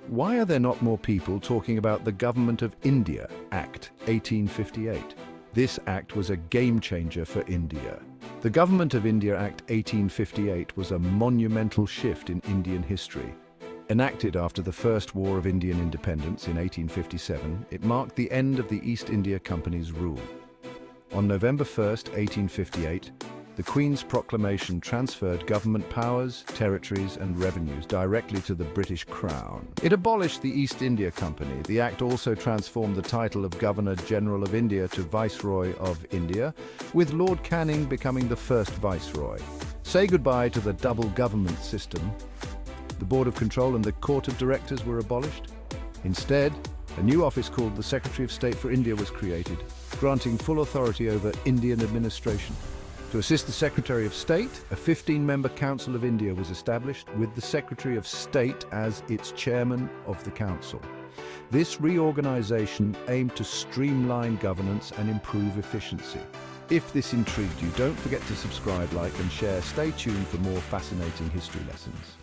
Why are there not more people talking about the Government of India Act 1858? This act was a game changer for India. The Government of India Act 1858 was a monumental shift in Indian history. Enacted after the First War of Indian Independence in 1857, it marked the end of the East India Company's rule. On November 1st, 1858, the Queen's proclamation transferred government powers, territories and revenues directly to the British Crown. It abolished the East India Company. The Act also transformed the title of Governor-General of India to Viceroy of India, with Lord Canning becoming the first Viceroy. Say goodbye to the double government system. The Board of Control and the Court of Directors were abolished. Instead, a new office called the Secretary of State for India was created, granting full authority over Indian administration. To assist the Secretary of State, a 15-member Council of India was established, with the Secretary of State as its chairman of the Council. This reorganization aimed to streamline governance and improve efficiency. If this intrigued you, don't forget to subscribe, like and share. Stay tuned for more fascinating history lessons.